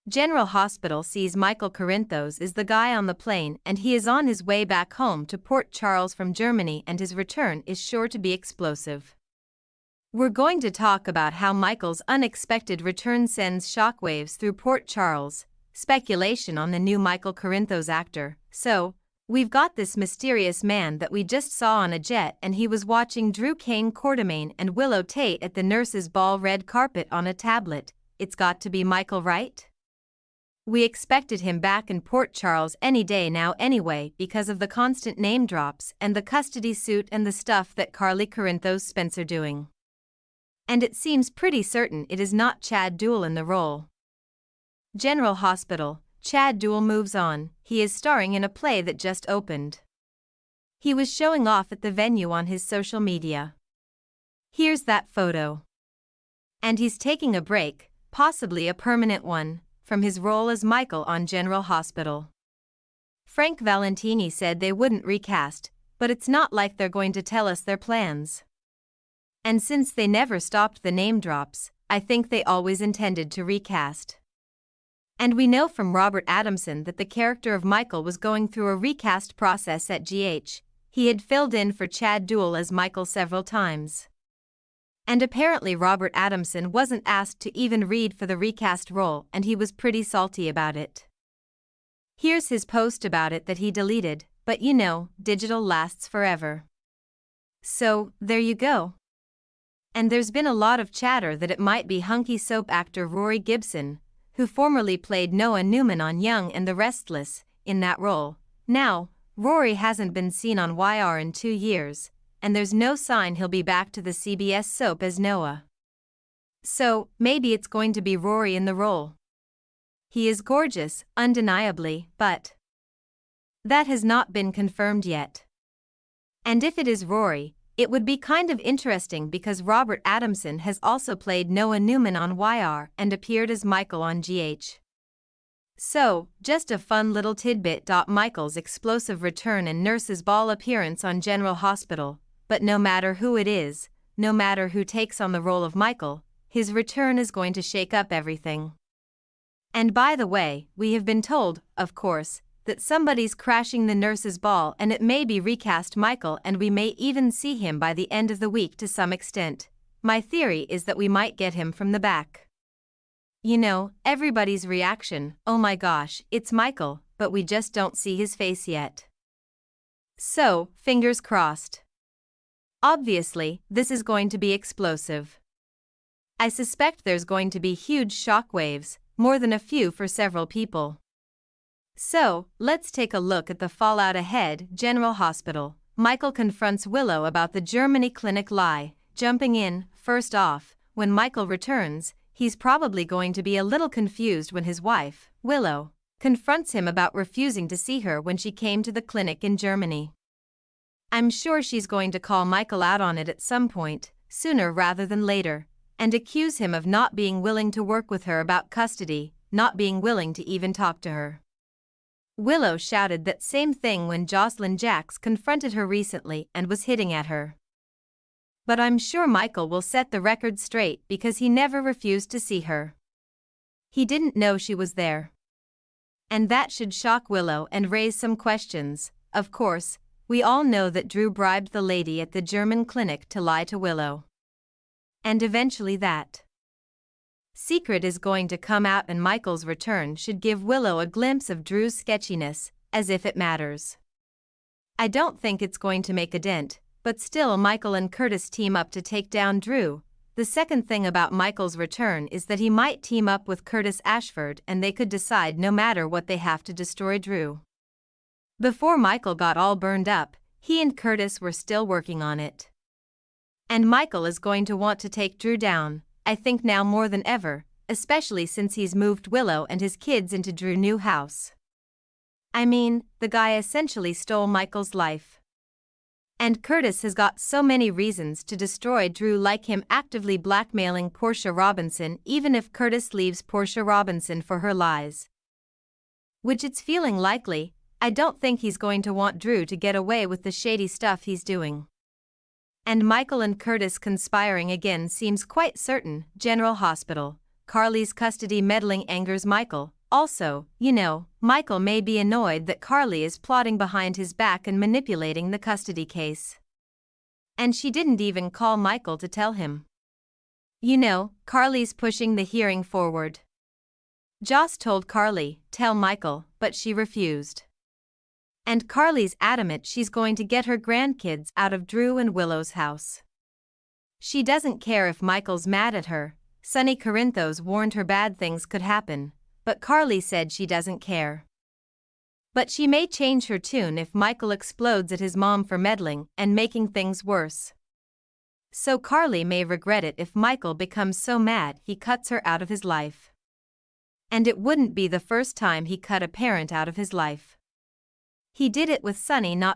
General Hospital sees Michael Corinthos is the guy on the plane and he is on his way back home to Port Charles from Germany and his return is sure to be explosive. We're going to talk about how Michael's unexpected return sends shockwaves through Port Charles, speculation on the new Michael Corinthos actor. So, we've got this mysterious man that we just saw on a jet and he was watching Drew Quartermaine and Willow Tate at the nurses' ball red carpet on a tablet. It's got to be Michael, right? We expected him back in Port Charles any day now anyway because of the constant name drops and the custody suit and the stuff that Carly Corinthos Spencer doing. And it seems pretty certain it is not Chad Duell in the role. General Hospital, Chad Duell moves on. He is starring in a play that just opened. He was showing off at the venue on his social media. Here's that photo. And he's taking a break, possibly a permanent one, from his role as Michael on General Hospital. Frank Valentini said they wouldn't recast, but it's not like they're going to tell us their plans. And since they never stopped the name drops, I think they always intended to recast. And we know from Robert Adamson that the character of Michael was going through a recast process at GH. He had filled in for Chad Duell as Michael several times. And apparently Robert Adamson wasn't asked to even read for the recast role and he was pretty salty about it. Here's his post about it that he deleted, but you know, digital lasts forever. So, there you go. And there's been a lot of chatter that it might be hunky soap actor Rory Gibson, who formerly played Noah Newman on Young and the Restless, in that role. Now, Rory hasn't been seen on YR in 2 years, and there's no sign he'll be back to the CBS soap as Noah. So, maybe it's going to be Rory in the role. He is gorgeous, undeniably, but that has not been confirmed yet. And if it is Rory, it would be kind of interesting because Robert Adamson has also played Noah Newman on YR and appeared as Michael on GH. So, just a fun little tidbit. Michael's explosive return and nurse's ball appearance on General Hospital, but no matter who it is, no matter who takes on the role of Michael, his return is going to shake up everything. And by the way, we have been told, of course, that somebody's crashing the nurse's ball and it may be recast Michael and we may even see him by the end of the week to some extent. My theory is that we might get him from the back. You know, everybody's reaction, oh my gosh, it's Michael, but we just don't see his face yet. So, fingers crossed. Obviously, this is going to be explosive. I suspect there's going to be huge shockwaves, more than a few for several people. So, let's take a look at the fallout ahead. General Hospital. Michael confronts Willow about the Germany clinic lie, jumping in. First off, when Michael returns, he's probably going to be a little confused when his wife, Willow, confronts him about refusing to see her when she came to the clinic in Germany. I'm sure she's going to call Michael out on it at some point, sooner rather than later, and accuse him of not being willing to work with her about custody, not being willing to even talk to her. Willow shouted that same thing when Jocelyn Jacks confronted her recently and was hitting at her. But I'm sure Michael will set the record straight because he never refused to see her. He didn't know she was there. And that should shock Willow and raise some questions. Of course, we all know that Drew bribed the lady at the German clinic to lie to Willow. And eventually that secret is going to come out and Michael's return should give Willow a glimpse of Drew's sketchiness, as if it matters. I don't think it's going to make a dent, but still Michael and Curtis team up to take down Drew. The second thing about Michael's return is that he might team up with Curtis Ashford and they could decide no matter what they have to destroy Drew. Before Michael got all burned up, he and Curtis were still working on it. And Michael is going to want to take Drew down, I think now more than ever, especially since he's moved Willow and his kids into Drew's new house. I mean, the guy essentially stole Michael's life. And Curtis has got so many reasons to destroy Drew, like him actively blackmailing Portia Robinson even if Curtis leaves Portia Robinson for her lies. Which it's feeling likely. I don't think he's going to want Drew to get away with the shady stuff he's doing. And Michael and Curtis conspiring again seems quite certain. General Hospital. Carly's custody meddling angers Michael. Also, Michael may be annoyed that Carly is plotting behind his back and manipulating the custody case. And she didn't even call Michael to tell him. Carly's pushing the hearing forward. Joss told Carly, tell Michael, but she refused. And Carly's adamant she's going to get her grandkids out of Drew and Willow's house. She doesn't care if Michael's mad at her. Sonny Corinthos warned her bad things could happen, but Carly said she doesn't care. But she may change her tune if Michael explodes at his mom for meddling and making things worse. So Carly may regret it if Michael becomes so mad he cuts her out of his life. And it wouldn't be the first time he cut a parent out of his life. He did it with Sonny not